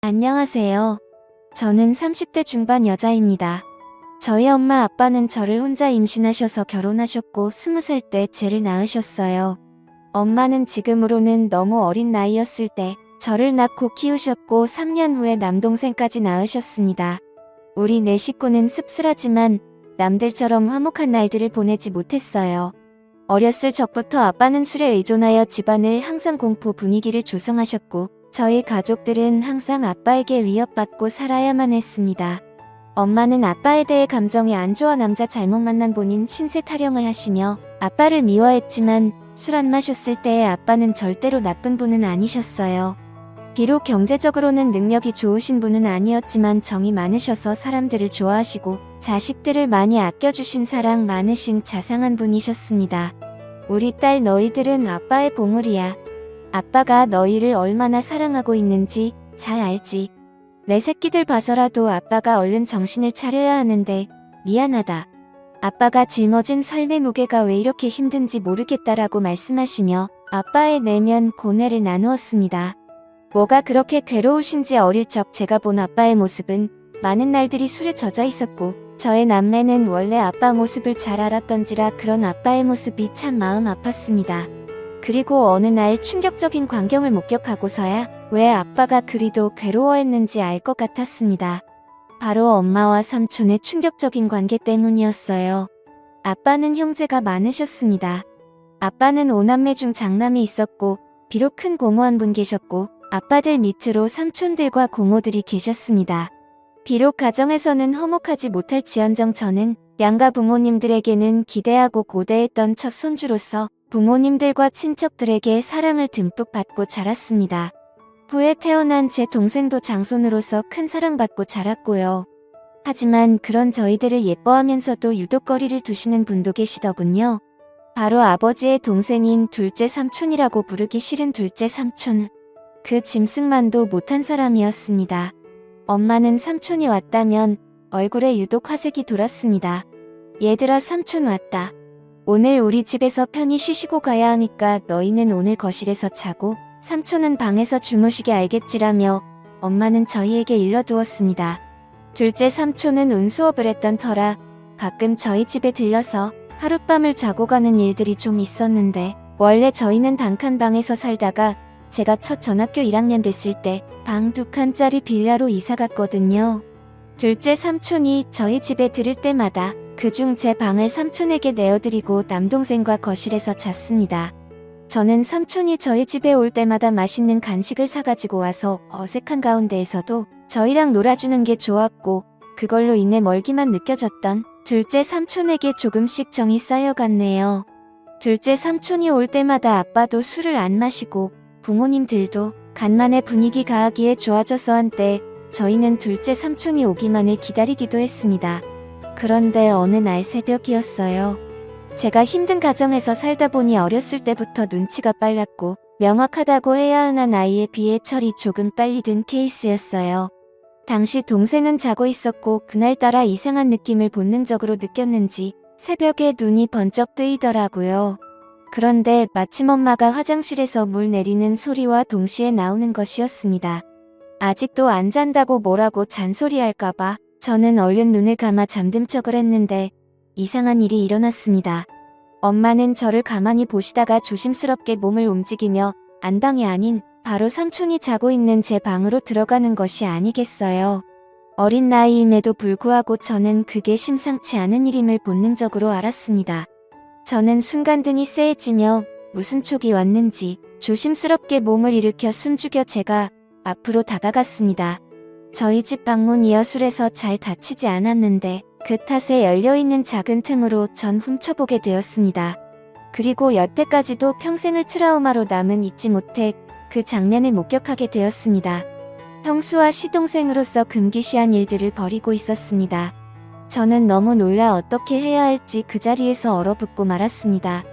안녕하세요. 저는 30대 중반 여자입니다. 저희 엄마 아빠는 저를 혼자 임신하셔서 결혼하셨고 20살 때 쟤를 낳으셨어요. 엄마는 지금으로는 너무 어린 나이였을 때 저를 낳고 키우셨고 3년 후에 남동생까지 낳으셨습니다. 우리 네 식구는 씁쓸하지만 남들처럼 화목한 날들을 보내지 못했어요. 어렸을 적부터 아빠는 술에 의존하여 집안을 항상 공포 분위기를 조성하셨고 저희 가족들은 항상 아빠에게 위협받고 살아야만 했습니다. 엄마는 아빠에 대해 감정이 안 좋아 남자 잘못 만난 본인 신세 타령을 하시며 아빠를 미워했지만 술 안 마셨을 때의 아빠는 절대로 나쁜 분은 아니셨어요. 비록 경제적으로는 능력이 좋으신 분은 아니었지만 정이 많으셔서 사람들을 좋아하시고 자식들을 많이 아껴주신 사랑 많으신 자상한 분이셨습니다. 우리 딸 너희들은 아빠의 보물이야. 아빠가 너희를 얼마나 사랑하고 있는지 잘 알지. 내 새끼들 봐서라도 아빠가 얼른 정신을 차려야 하는데 미안하다. 아빠가 짊어진 삶의 무게가 왜 이렇게 힘든지 모르겠다라고 말씀하시며 아빠의 내면 고뇌를 나누었습니다. 뭐가 그렇게 괴로우신지 어릴 적 제가 본 아빠의 모습은 많은 날들이 술에 젖어 있었고 저의 남매는 원래 아빠 모습을 잘 알았던지라 그런 아빠의 모습이 참 마음 아팠습니다. 그리고 어느 날 충격적인 광경을 목격하고서야 왜 아빠가 그리도 괴로워했는지 알 것 같았습니다. 바로 엄마와 삼촌의 충격적인 관계 때문이었어요. 아빠는 형제가 많으셨습니다. 아빠는 5남매 중 장남이 있었고 비록 큰 고모 한 분 계셨고 아빠들 밑으로 삼촌들과 고모들이 계셨습니다. 비록 가정에서는 화목하지 못할지언정 저는 양가 부모님들에게는 기대하고 고대했던 첫 손주로서 부모님들과 친척들에게 사랑을 듬뿍 받고 자랐습니다. 후에 태어난 제 동생도 장손으로서 큰 사랑받고 자랐고요. 하지만 그런 저희들을 예뻐하면서도 유독거리를 두시는 분도 계시더군요. 바로 아버지의 동생인 둘째 삼촌이라고 부르기 싫은 둘째 삼촌. 그 짐승만도 못한 사람이었습니다. 엄마는 삼촌이 왔다면 얼굴에 유독 화색이 돌았습니다. 얘들아 삼촌 왔다. 오늘 우리 집에서 편히 쉬시고 가야 하니까 너희는 오늘 거실에서 자고 삼촌은 방에서 주무시게 알겠지라며 엄마는 저희에게 일러두었습니다. 둘째 삼촌은 운수업을 했던 터라 가끔 저희 집에 들려서 하룻밤을 자고 가는 일들이 좀 있었는데 원래 저희는 단칸 방에서 살다가 제가 첫 전학교 1학년 됐을 때 방 2칸짜리 빌라로 이사 갔거든요. 둘째 삼촌이 저희 집에 들을 때마다 그중 제 방을 삼촌에게 내어드리고 남동생과 거실에서 잤습니다. 저는 삼촌이 저희 집에 올 때마다 맛있는 간식을 사가지고 와서 어색한 가운데에서도 저희랑 놀아주는 게 좋았고 그걸로 인해 멀기만 느껴졌던 둘째 삼촌에게 조금씩 정이 쌓여갔네요. 둘째 삼촌이 올 때마다 아빠도 술을 안 마시고 부모님들도 간만에 분위기 가하기에 좋아져서 한때 저희는 둘째 삼촌이 오기만을 기다리기도 했습니다. 그런데 어느 날 새벽이었어요. 제가 힘든 가정에서 살다 보니 어렸을 때부터 눈치가 빨랐고 명확하다고 해야 하나 나이에 비해 철이 조금 빨리 든 케이스였어요. 당시 동생은 자고 있었고 그날따라 이상한 느낌을 본능적으로 느꼈는지 새벽에 눈이 번쩍 뜨이더라고요. 그런데 마침 엄마가 화장실에서 물 내리는 소리와 동시에 나오는 것이었습니다. 아직도 안 잔다고 뭐라고 잔소리할까봐 저는 얼른 눈을 감아 잠든 척을 했는데 이상한 일이 일어났습니다. 엄마는 저를 가만히 보시다가 조심스럽게 몸을 움직이며 안방이 아닌 바로 삼촌이 자고 있는 제 방으로 들어가는 것이 아니겠어요. 어린 나이임에도 불구하고 저는 그게 심상치 않은 일임을 본능적으로 알았습니다. 저는 순간등이 쎄해지며 무슨 촉이 왔는지 조심스럽게 몸을 일으켜 숨죽여 제가 앞으로 다가갔습니다. 저희 집 방문 이어술에서 잘 닫히지 않았는데 그 탓에 열려있는 작은 틈으로 전 훔쳐보게 되었습니다. 그리고 여태까지도 평생을 트라우마로 남은 잊지 못해 그 장면을 목격하게 되었습니다. 형수와 시동생으로서 금기시한 일들을 벌이고 있었습니다. 저는 너무 놀라 어떻게 해야 할지 그 자리에서 얼어붙고 말았습니다.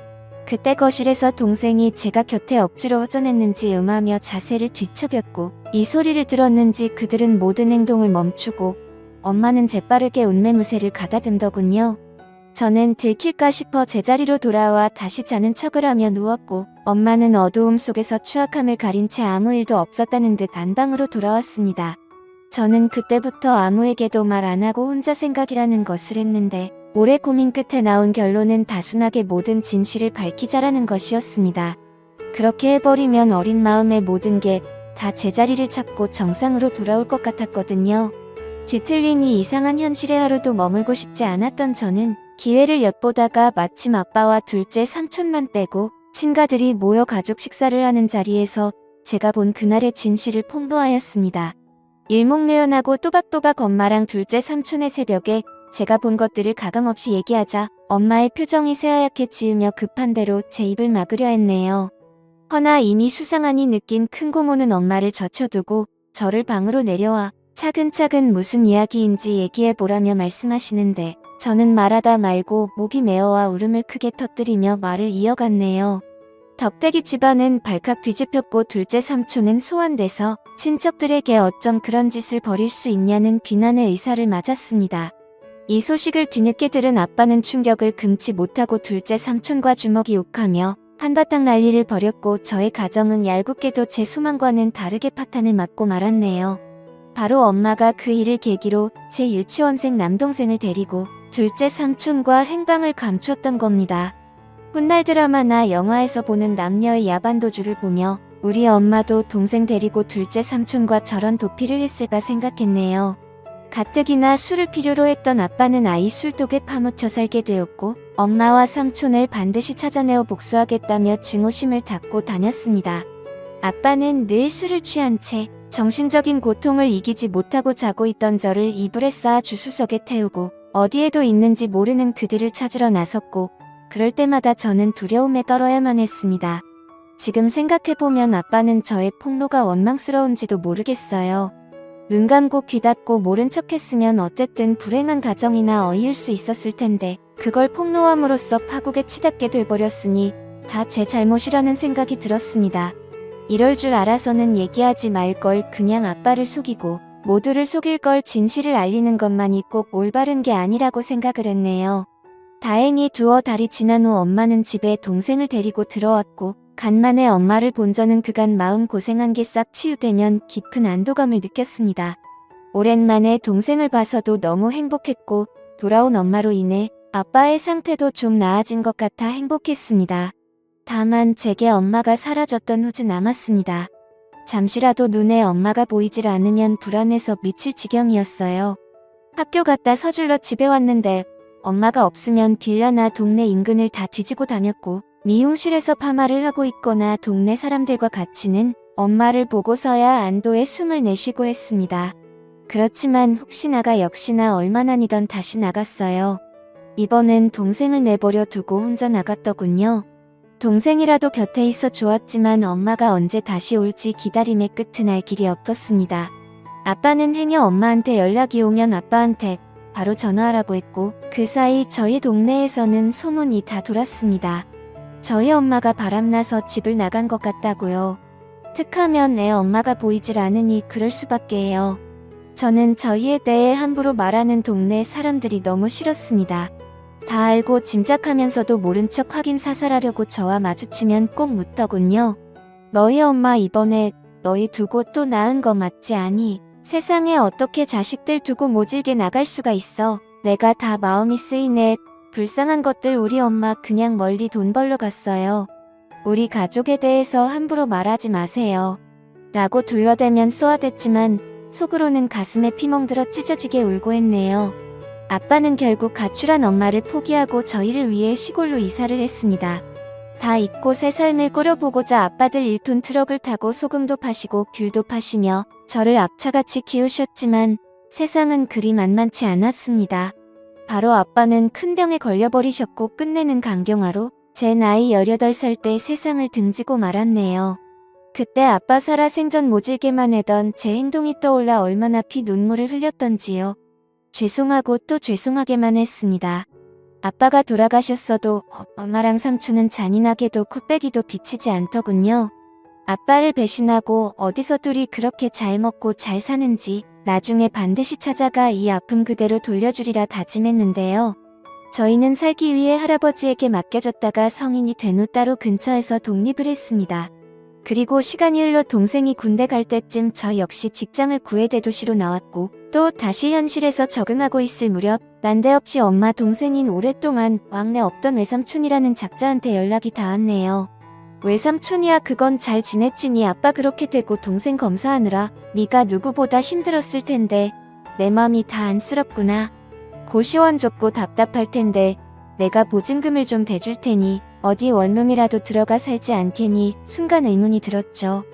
그때 거실에서 동생이 제가 곁에 억지로 허전했는지 음하며 자세를 뒤척였고 이 소리를 들었는지 그들은 모든 행동을 멈추고 엄마는 재빠르게 운매무새를 가다듬더군요. 저는 들킬까 싶어 제자리로 돌아와 다시 자는 척을 하며 누웠고 엄마는 어두움 속에서 추악함을 가린 채 아무 일도 없었다는 듯 안방으로 돌아왔습니다. 저는 그때부터 아무에게도 말 안 하고 혼자 생각이라는 것을 했는데 오래 고민 끝에 나온 결론은 단순하게 모든 진실을 밝히자라는 것이었습니다. 그렇게 해버리면 어린 마음의 모든 게 다 제자리를 찾고 정상으로 돌아올 것 같았거든요. 뒤틀린 이 이상한 현실에 하루도 머물고 싶지 않았던 저는 기회를 엿보다가 마침 아빠와 둘째 삼촌만 빼고 친가들이 모여 가족 식사를 하는 자리에서 제가 본 그날의 진실을 폭로하였습니다. 일목요연하고 또박또박 엄마랑 둘째 삼촌의 새벽에 제가 본 것들을 가감없이 얘기하자 엄마의 표정이 새하얗게 지으며 급한 대로 제 입을 막으려 했네요. 허나 이미 수상하니 느낀 큰 고모는 엄마를 젖혀두고 저를 방으로 내려와 차근차근 무슨 이야기인지 얘기해보라며 말씀하시는데 저는 말하다 말고 목이 메어와 울음을 크게 터뜨리며 말을 이어갔네요. 덕대기 집안은 발칵 뒤집혔고 둘째 삼촌은 소환돼서 친척들에게 어쩜 그런 짓을 벌일 수 있냐는 비난의 의사를 맞았습니다. 이 소식을 뒤늦게 들은 아빠는 충격을 금치 못하고 둘째 삼촌과 주먹이 욱하며 한바탕 난리를 벌였고 저의 가정은 얄궂게도 제 소망과는 다르게 파탄을 맞고 말았네요. 바로 엄마가 그 일을 계기로 제 유치원생 남동생을 데리고 둘째 삼촌과 행방을 감추었던 겁니다. 훗날 드라마나 영화에서 보는 남녀의 야반도주를 보며 우리 엄마도 동생 데리고 둘째 삼촌과 저런 도피를 했을까 생각했네요. 가뜩이나 술을 필요로 했던 아빠는 아이 술독에 파묻혀 살게 되었고 엄마와 삼촌을 반드시 찾아내어 복수하겠다며 증오심을 닦고 다녔습니다. 아빠는 늘 술을 취한 채 정신적인 고통을 이기지 못하고 자고 있던 저를 이불에 쌓아 주수석에 태우고 어디에도 있는지 모르는 그들을 찾으러 나섰고 그럴 때마다 저는 두려움에 떨어야만 했습니다. 지금 생각해보면 아빠는 저의 폭로가 원망스러운지도 모르겠어요. 눈 감고 귀 닫고 모른 척 했으면 어쨌든 불행한 가정이나 어이일 수 있었을 텐데 그걸 폭로함으로써 파국에 치닫게 돼버렸으니 다 제 잘못이라는 생각이 들었습니다. 이럴 줄 알아서는 얘기하지 말 걸 그냥 아빠를 속이고 모두를 속일 걸 진실을 알리는 것만이 꼭 올바른 게 아니라고 생각을 했네요. 다행히 두어 달이 지난 후 엄마는 집에 동생을 데리고 들어왔고 간만에 엄마를 본 저는 그간 마음 고생한 게 싹 치유되면 깊은 안도감을 느꼈습니다. 오랜만에 동생을 봐서도 너무 행복했고 돌아온 엄마로 인해 아빠의 상태도 좀 나아진 것 같아 행복했습니다. 다만 제게 엄마가 사라졌던 후는 남았습니다. 잠시라도 눈에 엄마가 보이질 않으면 불안해서 미칠 지경이었어요. 학교 갔다 서둘러 집에 왔는데 엄마가 없으면 빌라나 동네 인근을 다 뒤지고 다녔고 미용실에서 파마를 하고 있거나 동네 사람들과 같이는 엄마를 보고서야 안도의 숨을 내쉬고 했습니다. 그렇지만 혹시나가 역시나 얼마나니던 다시 나갔어요. 이번엔 동생을 내버려 두고 혼자 나갔더군요. 동생이라도 곁에 있어 좋았지만 엄마가 언제 다시 올지 기다림의 끝은 알 길이 없었습니다. 아빠는 행여 엄마한테 연락이 오면 아빠한테 바로 전화하라고 했고 그 사이 저희 동네에서는 소문이 다 돌았습니다. 저희 엄마가 바람나서 집을 나간 것 같다고요. 툭하면 애 엄마가 보이질 않으니 그럴 수밖에 해요. 저는 저희에 대해 함부로 말하는 동네 사람들이 너무 싫었습니다. 다 알고 짐작하면서도 모른 척 확인 사살하려고 저와 마주치면 꼭 묻더군요. 너희 엄마 이번에 너희 두고 또 낳은 거 맞지 않니? 세상에 어떻게 자식들 두고 모질게 나갈 수가 있어. 내가 다 마음이 쓰이네. 불쌍한 것들 우리 엄마 그냥 멀리 돈 벌러 갔어요. 우리 가족에 대해서 함부로 말하지 마세요. 라고 둘러대면 쏘아댔지만 속으로는 가슴에 피멍들어 찢어지게 울고 했네요. 아빠는 결국 가출한 엄마를 포기하고 저희를 위해 시골로 이사를 했습니다. 다 잊고 새 삶을 꾸려보고자 아빠들 1톤 트럭을 타고 소금도 파시고 귤도 파시며 저를 앞차같이 키우셨지만 세상은 그리 만만치 않았습니다. 바로 아빠는 큰 병에 걸려버리셨고 끝내는 간경화로 제 나이 18살 때 세상을 등지고 말았네요. 그때 아빠 살아 생전 모질게만 해던 제 행동이 떠올라 얼마나 피 눈물을 흘렸던지요. 죄송하고 또 죄송하게만 했습니다. 아빠가 돌아가셨어도 엄마랑 삼촌은 잔인하게도 코빼기도 비치지 않더군요. 아빠를 배신하고 어디서 둘이 그렇게 잘 먹고 잘 사는지 나중에 반드시 찾아가 이 아픔 그대로 돌려주리라 다짐했는데요. 저희는 살기 위해 할아버지에게 맡겨졌다가 성인이 된 후 따로 근처에서 독립을 했습니다. 그리고 시간이 흘러 동생이 군대 갈 때쯤 저 역시 직장을 구해 대도시로 나왔고 또 다시 현실에서 적응하고 있을 무렵 난데없이 엄마 동생인 오랫동안 왕래 없던 외삼촌이라는 작자한테 연락이 닿았네요. 외삼촌이야 그건 잘 지냈지 니 아빠 그렇게 되고 동생 검사하느라 네가 누구보다 힘들었을 텐데 내 맘이 다 안쓰럽구나. 고시원 좁고 답답할 텐데 내가 보증금을 좀 대줄 테니 어디 원룸이라도 들어가 살지 않겠니? 순간 의문이 들었죠.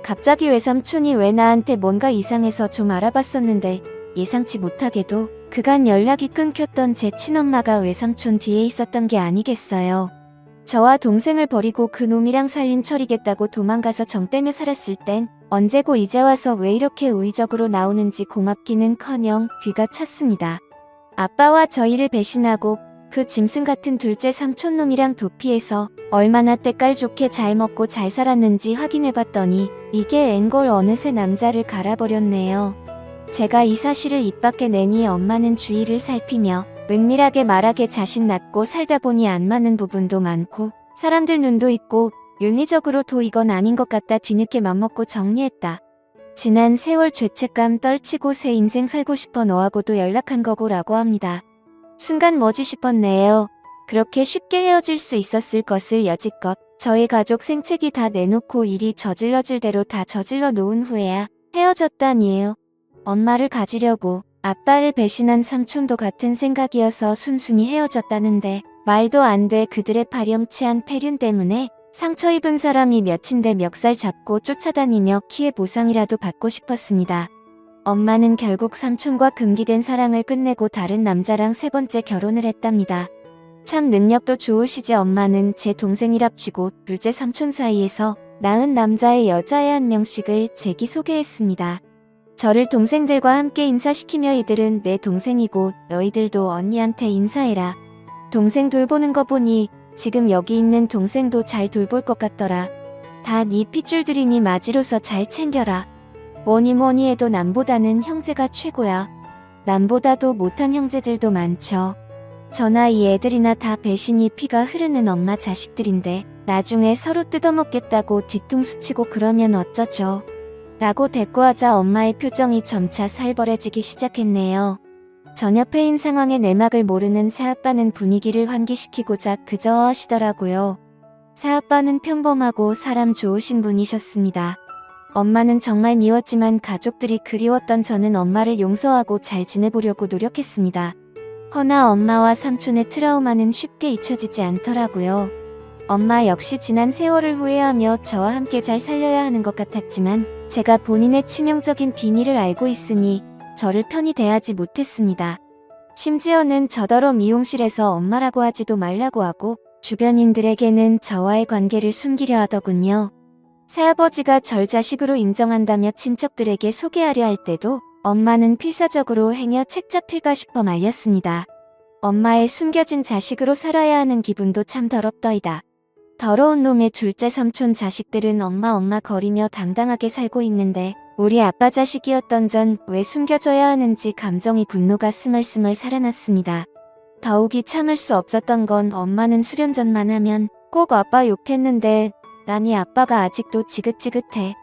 갑자기 외삼촌이 왜 나한테 뭔가 이상해서 좀 알아봤었는데 예상치 못하게도 그간 연락이 끊겼던 제 친엄마가 외삼촌 뒤에 있었던 게 아니겠어요. 저와 동생을 버리고 그 놈이랑 살림 처리겠다고 도망가서 정 떼며 살았을 땐 언제고 이제 와서 왜 이렇게 우의적으로 나오는지 고맙기는커녕 귀가 찼습니다. 아빠와 저희를 배신하고 그 짐승 같은 둘째 삼촌놈이랑 도피해서 얼마나 때깔 좋게 잘 먹고 잘 살았는지 확인해봤더니 이게 앵골 어느새 남자를 갈아버렸네요. 제가 이 사실을 입 밖에 내니 엄마는 주위를 살피며 은밀하게 말하게 자신 낳고 살다 보니 안 맞는 부분도 많고 사람들 눈도 있고 윤리적으로도 이건 아닌 것 같다 뒤늦게 맘먹고 정리했다. 지난 세월 죄책감 떨치고 새 인생 살고 싶어 너하고도 연락한 거고 라고 합니다. 순간 뭐지 싶었네요. 그렇게 쉽게 헤어질 수 있었을 것을 여지껏 저희 가족 생채기 다 내놓고 일이 저질러질 대로 다 저질러 놓은 후에야 헤어졌다니에요. 엄마를 가지려고 아빠를 배신한 삼촌도 같은 생각이어서 순순히 헤어졌다는데 말도 안 돼. 그들의 파렴치한 패륜 때문에 상처 입은 사람이 몇인데 멱살 잡고 쫓아다니며 키의 보상이라도 받고 싶었습니다. 엄마는 결국 삼촌과 금기된 사랑을 끝내고 다른 남자랑 세 번째 결혼을 했답니다. 참 능력도 좋으시지. 엄마는 제 동생이랍시고 둘째 삼촌 사이에서 낳은 남자의 여자애 한 명씩을 제기 소개했습니다. 저를 동생들과 함께 인사시키며 이들은 내 동생이고 너희들도 언니한테 인사해라. 동생 돌보는 거 보니 지금 여기 있는 동생도 잘 돌볼 것 같더라. 다 네 핏줄들이니 맞이로서 잘 챙겨라. 뭐니 해도 남보다는 형제가 최고야. 남보다도 못한 형제들도 많죠. 저나 이 애들이나 다 배신이 피가 흐르는 엄마 자식들인데 나중에 서로 뜯어먹겠다고 뒤통수 치고 그러면 어쩌죠. 라고 대꾸하자 엄마의 표정이 점차 살벌해지기 시작했네요. 전혀 패인 상황에 내막을 모르는 새아빠는 분위기를 환기시키고자 그저 하시더라고요. 새아빠는 평범하고 사람 좋으신 분이셨습니다. 엄마는 정말 미웠지만 가족들이 그리웠던 저는 엄마를 용서하고 잘 지내보려고 노력했습니다. 허나 엄마와 삼촌의 트라우마는 쉽게 잊혀지지 않더라고요. 엄마 역시 지난 세월을 후회하며 저와 함께 잘 살려야 하는 것 같았지만 제가 본인의 치명적인 비밀을 알고 있으니 저를 편히 대하지 못했습니다. 심지어는 저더러 미용실에서 엄마라고 하지도 말라고 하고 주변인들에게는 저와의 관계를 숨기려 하더군요. 새아버지가 절 자식으로 인정한다며 친척들에게 소개하려 할 때도 엄마는 필사적으로 행여 책 잡힐까 싶어 말렸습니다. 엄마의 숨겨진 자식으로 살아야 하는 기분도 참 더럽더이다. 더러운 놈의 둘째 삼촌 자식들은 엄마 거리며 당당하게 살고 있는데 우리 아빠 자식이었던 전 왜 숨겨져야 하는지 감정이 분노가 스멀스멀 살아났습니다. 더욱이 참을 수 없었던 건 엄마는 수련전만 하면 꼭 아빠 욕했는데 나니 아빠가 아직도 지긋지긋해.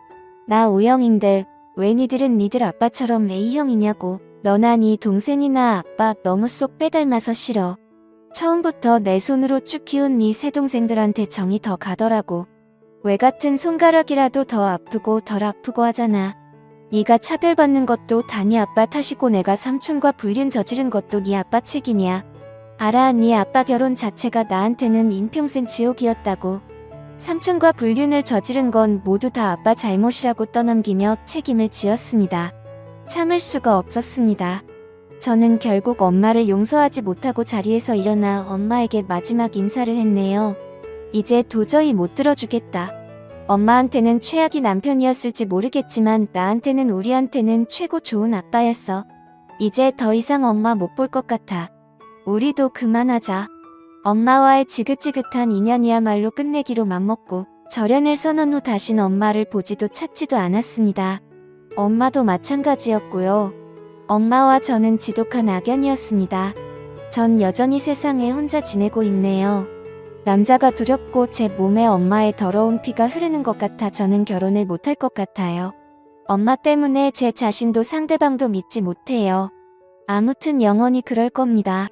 나 O형인데 왜 니들은 니들 아빠처럼 A형이냐고. 너나 니 동생이나 아빠 너무 쏙 빼닮아서 싫어. 처음부터 내 손으로 쭉 키운 니 새동생들한테 정이 더 가더라고. 왜 같은 손가락이라도 더 아프고 덜 아프고 하잖아. 니가 차별받는 것도 다 니 아빠 탓이고 내가 삼촌과 불륜 저지른 것도 니 아빠 책임이야. 알아. 니 아빠 결혼 자체가 나한테는 인평생 지옥이었다고. 삼촌과 불륜을 저지른 건 모두 다 아빠 잘못이라고 떠넘기며 책임을 지었습니다. 참을 수가 없었습니다. 저는 결국 엄마를 용서하지 못하고 자리에서 일어나 엄마에게 마지막 인사를 했네요. 이제 도저히 못 들어주겠다. 엄마한테는 최악의 남편이었을지 모르겠지만 나한테는 우리한테는 최고 좋은 아빠였어. 이제 더 이상 엄마 못 볼 것 같아. 우리도 그만하자. 엄마와의 지긋지긋한 인연이야말로 끝내기로 맘먹고 절연을 선언 후 다신 엄마를 보지도 찾지도 않았습니다. 엄마도 마찬가지였고요. 엄마와 저는 지독한 악연이었습니다. 전 여전히 세상에 혼자 지내고 있네요. 남자가 두렵고 제 몸에 엄마의 더러운 피가 흐르는 것 같아 저는 결혼을 못할 것 같아요. 엄마 때문에 제 자신도 상대방도 믿지 못해요. 아무튼 영원히 그럴 겁니다.